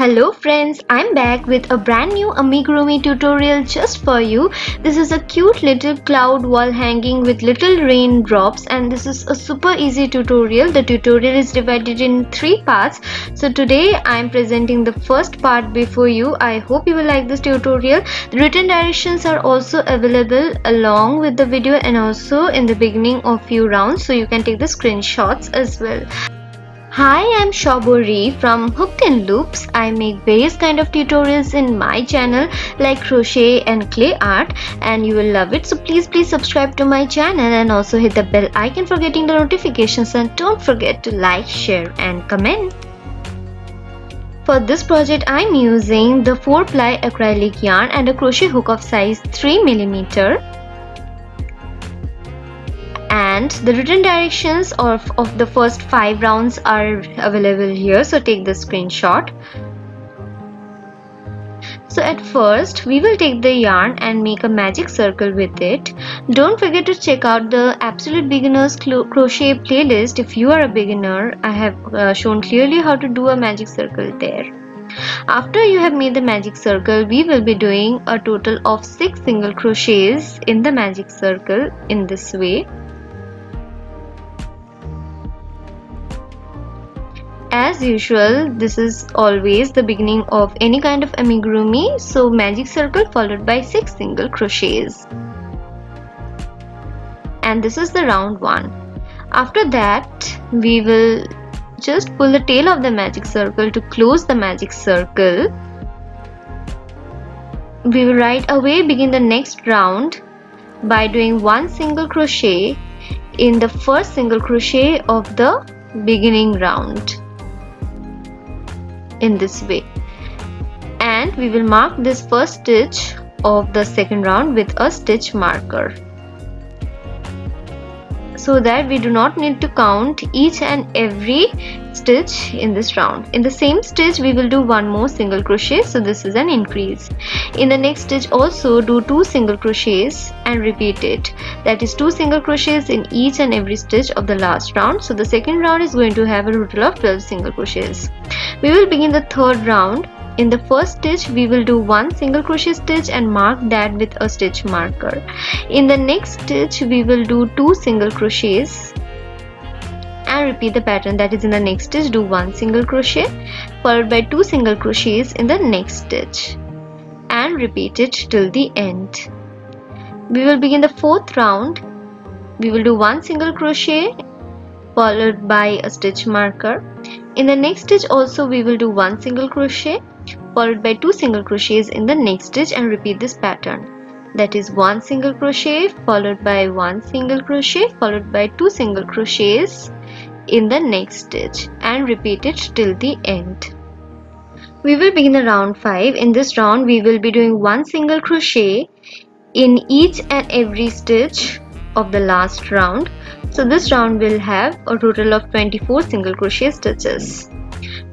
Hello friends, I'm back with a brand new amigurumi tutorial just for you. This is a cute little cloud wall hanging with little raindrops, and this is a super easy tutorial. The tutorial is divided in 3 parts. So today I'm presenting the first part before you. I hope you will like this tutorial. The written directions are also available along with the video and also in the beginning of few rounds, so you can take the screenshots as well. Hi, I'm Shobori from Hooked in Loops. I make various kind of tutorials in my channel like crochet and clay art, and you will love it. So please subscribe to my channel and also hit the bell icon for getting the notifications, and don't forget to like, share and comment. For this project I'm using the 4-ply acrylic yarn and a crochet hook of size 3mm. And the written directions of the first 5 rounds are available here, so take the screenshot. So at first we will take the yarn and make a magic circle with it. Don't forget to check out the Absolute Beginners Crochet playlist if you are a beginner. I have shown clearly how to do a magic circle there. After you have made the magic circle, we will be doing a total of 6 single crochets in the magic circle in this way. As usual, this is always the beginning of any kind of amigurumi, so magic circle followed by 6 single crochets. And this is the round 1. After that, we will just pull the tail of the magic circle to close the magic circle. We will right away begin the next round by doing 1 single crochet in the first single crochet of the beginning round. In this way, and we will mark this first stitch of the second round with a stitch marker, so that we do not need to count each and every stitch in this round. In the same stitch we will do 1 more single crochet, so this is an increase. In the next stitch also do 2 single crochets and repeat it, that is 2 single crochets in each and every stitch of the last round. So the second round is going to have a total of 12 single crochets. We will begin the third round. In the first stitch we will do 1 single crochet stitch and mark that with a stitch marker. In the next stitch we will do 2 single crochets and repeat the pattern, that is in the next stitch do 1 single crochet followed by 2 single crochets in the next stitch and repeat it till the end. We will begin the fourth round. We will do 1 single crochet followed by a stitch marker. In the next stitch also we will do 1 single crochet followed by 2 single crochets in the next stitch and repeat this pattern, that is 1 single crochet followed by 1 single crochet followed by 2 single crochets in the next stitch and repeat it till the end. We will begin the round 5. In this round we will be doing 1 single crochet in each and every stitch of the last round. So this round will have a total of 24 single crochet stitches.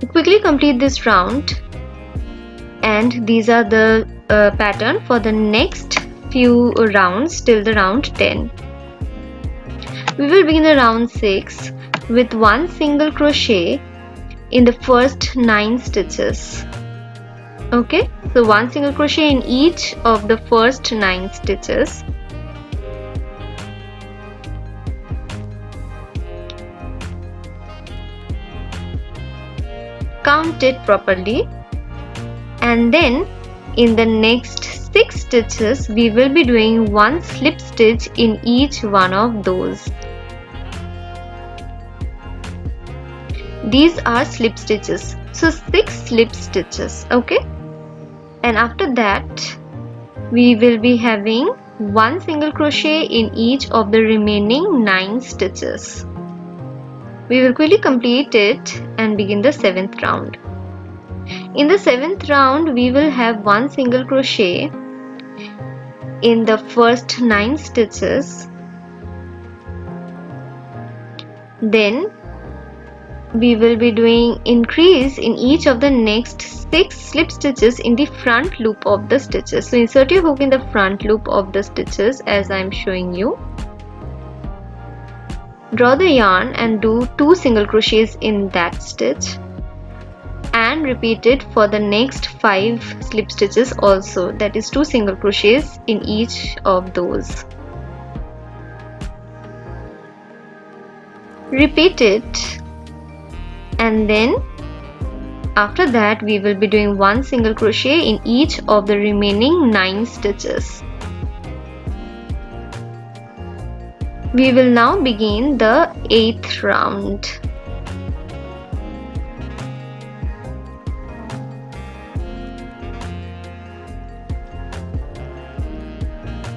We quickly complete this round, and these are the pattern for the next few rounds till the round 10. We will begin the round 6 with 1 single crochet in the first 9 stitches. Okay, so 1 single crochet in each of the first 9 stitches. Count it properly, and then in the next 6 stitches we will be doing 1 slip stitch in each one of those. These are slip stitches, so 6 slip stitches. Okay, and after that we will be having 1 single crochet in each of the remaining 9 stitches. We will quickly complete it and begin the 7th round. In the 7th round we will have 1 single crochet in the first 9 stitches. Then we will be doing increase in each of the next 6 slip stitches in the front loop of the stitches. So insert your hook in the front loop of the stitches as I am showing you. Draw the yarn and do 2 single crochets in that stitch and repeat it for the next 5 slip stitches also, that is 2 single crochets in each of those. Repeat it, and then after that we will be doing 1 single crochet in each of the remaining 9 stitches. We will now begin the 8th round.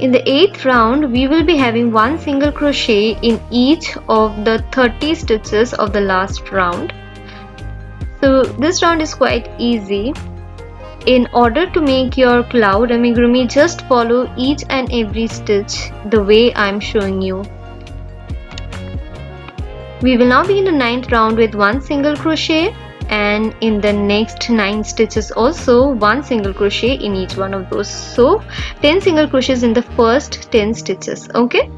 In the 8th round, we will be having 1 single crochet in each of the 30 stitches of the last round. So this round is quite easy. In order to make your cloud amigurumi, just follow each and every stitch the way I am showing you. We will now begin the 9th round with 1 single crochet, and in the next 9 stitches also 1 single crochet in each one of those. So 10 single crochets in the first 10 stitches. Okay.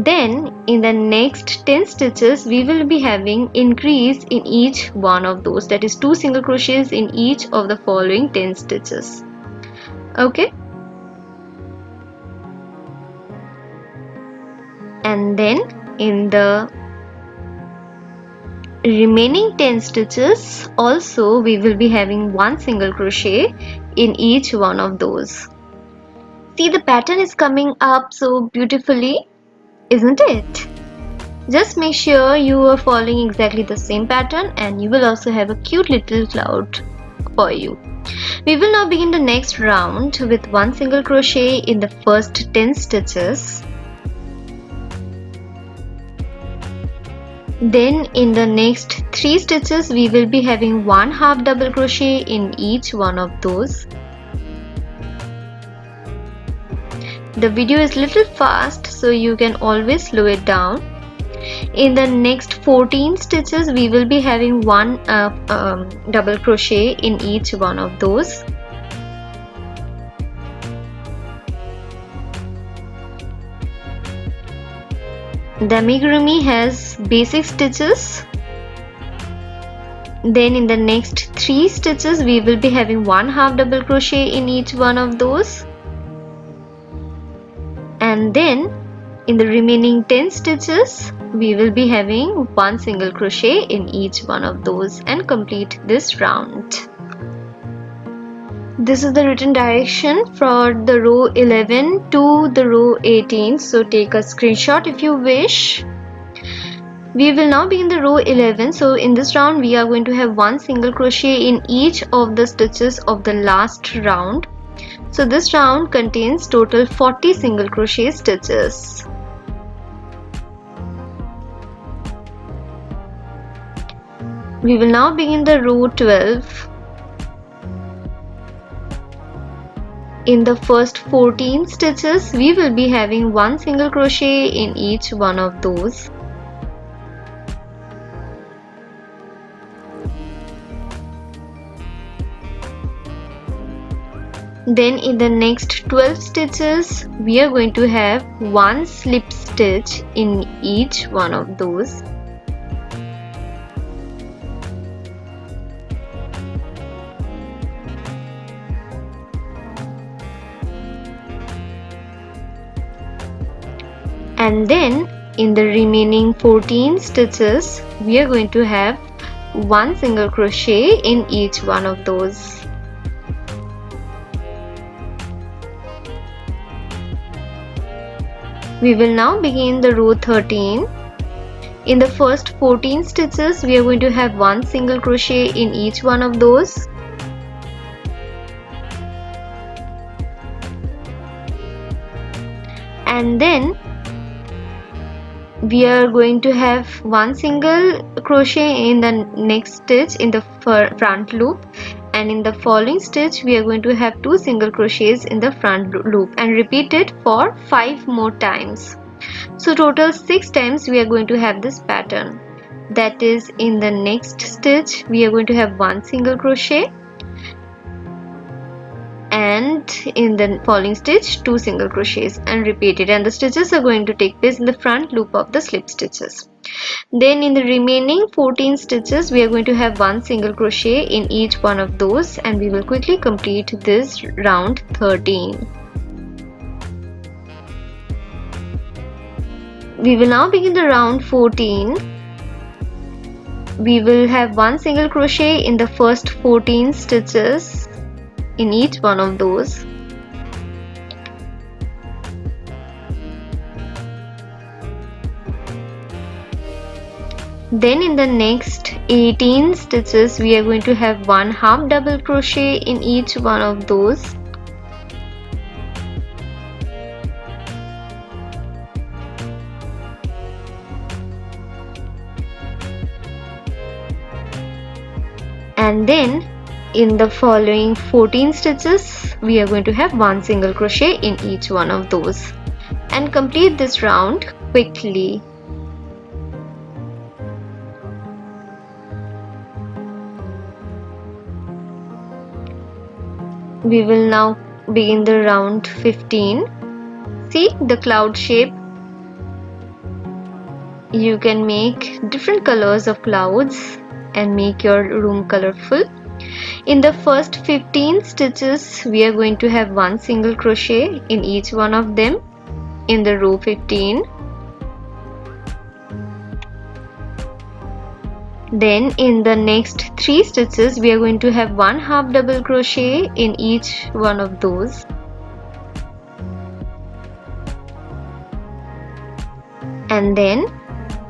Then in the next 10 stitches we will be having increase in each one of those, that is 2 single crochets in each of the following 10 stitches. Okay. And then in the remaining 10 stitches also we will be having 1 single crochet in each one of those. See, the pattern is coming up so beautifully, isn't it? Just make sure you are following exactly the same pattern and you will also have a cute little cloud for you. We will now begin the next round with 1 single crochet in the first 10 stitches. Then in the next 3 stitches we will be having 1 half double crochet in each one of those. The video is little fast, so you can always slow it down. In the next 14 stitches we will be having 1 double crochet in each one of those. The amigurumi has basic stitches. Then in the next 3 stitches we will be having 1 half double crochet in each one of those. And then in the remaining 10 stitches we will be having 1 single crochet in each one of those and complete this round. This is the written direction for the row 11 to the row 18, so take a screenshot if you wish. We will now begin the row 11. So in this round we are going to have 1 single crochet in each of the stitches of the last round. So this round contains total 40 single crochet stitches. We will now begin the row 12. In the first 14 stitches we will be having 1 single crochet in each one of those. Then in the next 12 stitches we are going to have 1 slip stitch in each one of those. And then in the remaining 14 stitches we are going to have 1 single crochet in each one of those. We will now begin the row 13. In the first 14 stitches we are going to have 1 single crochet in each one of those. And then we are going to have 1 single crochet in the next stitch in the front loop, and in the following stitch we are going to have 2 single crochets in the front loop and repeat it for 5 more times. So total 6 times we are going to have this pattern. That is, in the next stitch we are going to have 1 single crochet, and in the following stitch 2 single crochets and repeat it, and the stitches are going to take place in the front loop of the slip stitches. Then in the remaining 14 stitches we are going to have one single crochet in each one of those, and we will quickly complete this round 13. We will now begin the round 14. We will have one single crochet in the first 14 stitches in each one of those. Then in the next 18 stitches we are going to have one half double crochet in each one of those. And then in the following 14 stitches we are going to have one single crochet in each one of those, and complete this round quickly. We will now begin the round 15. See the cloud shape. You can make different colors of clouds and make your room colorful. In the first 15 stitches we are going to have one single crochet in each one of them in the row 15. Then in the next 3 stitches we are going to have one half double crochet in each one of those. And then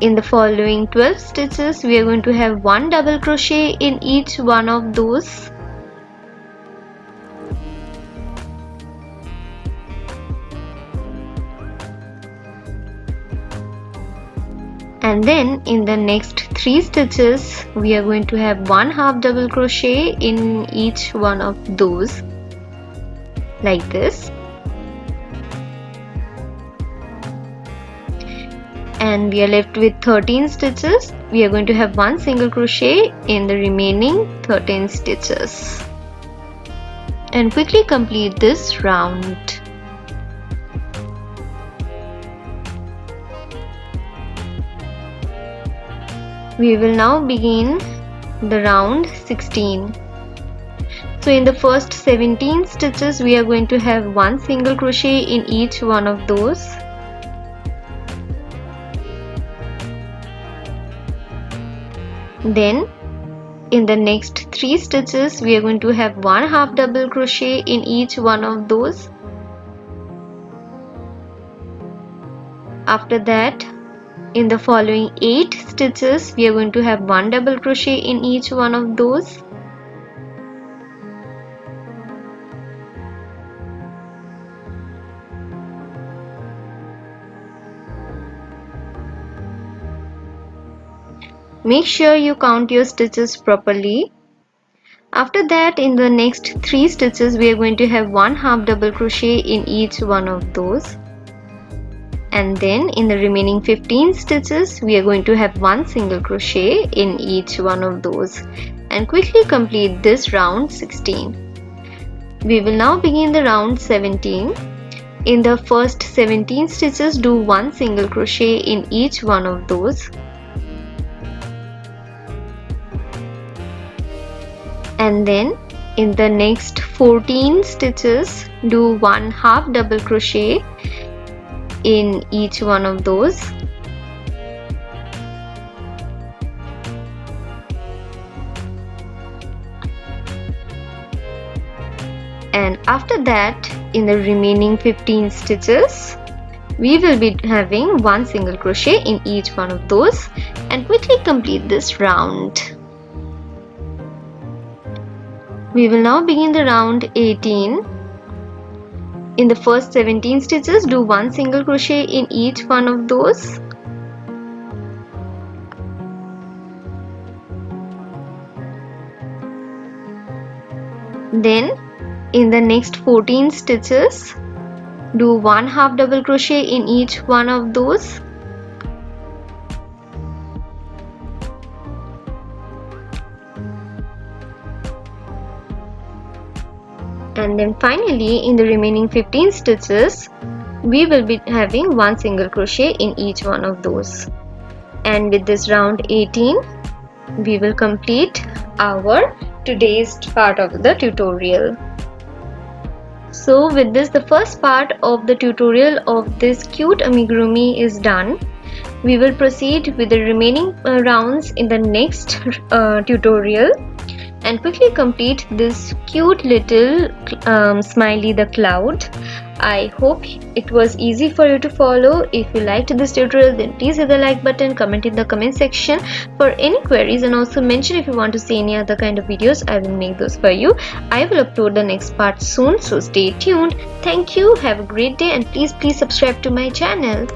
in the following 12 stitches we are going to have one double crochet in each one of those. And then in the next 3 stitches we are going to have one half double crochet in each one of those, like this. And we are left with 13 stitches. We are going to have one single crochet in the remaining 13 stitches, and quickly complete this round. We will now begin the round 16. So in the first 17 stitches we are going to have one single crochet in each one of those. Then in the next 3 stitches we are going to have one half double crochet in each one of those. After that, in the following 8 stitches we are going to have one double crochet in each one of those. Make sure you count your stitches properly. After that, in the next 3 stitches we are going to have one half double crochet in each one of those. And then in the remaining 15 stitches we are going to have one single crochet in each one of those, and quickly complete this round 16. We will now begin the round 17. In the first 17 stitches do one single crochet in each one of those. And then in the next 14 stitches do one half double crochet in each one of those. And after that, in the remaining 15 stitches we will be having one single crochet in each one of those, and quickly complete this round. We will now begin the round 18. In the first 17 stitches do one single crochet in each one of those. Then in the next 14 stitches do one half double crochet in each one of those. And then finally in the remaining 15 stitches we will be having one single crochet in each one of those. And with this round 18, we will complete our today's part of the tutorial. So with this, the first part of the tutorial of this cute amigurumi is done. We will proceed with the remaining rounds in the next tutorial and quickly complete this cute little smiley the cloud. I hope it was easy for you to follow. If you liked this tutorial, then please hit the like button, comment in the comment section for any queries, and also mention if you want to see any other kind of videos. I will make those for you. I will upload the next part soon, so stay tuned. Thank you, have a great day, and please subscribe to my channel.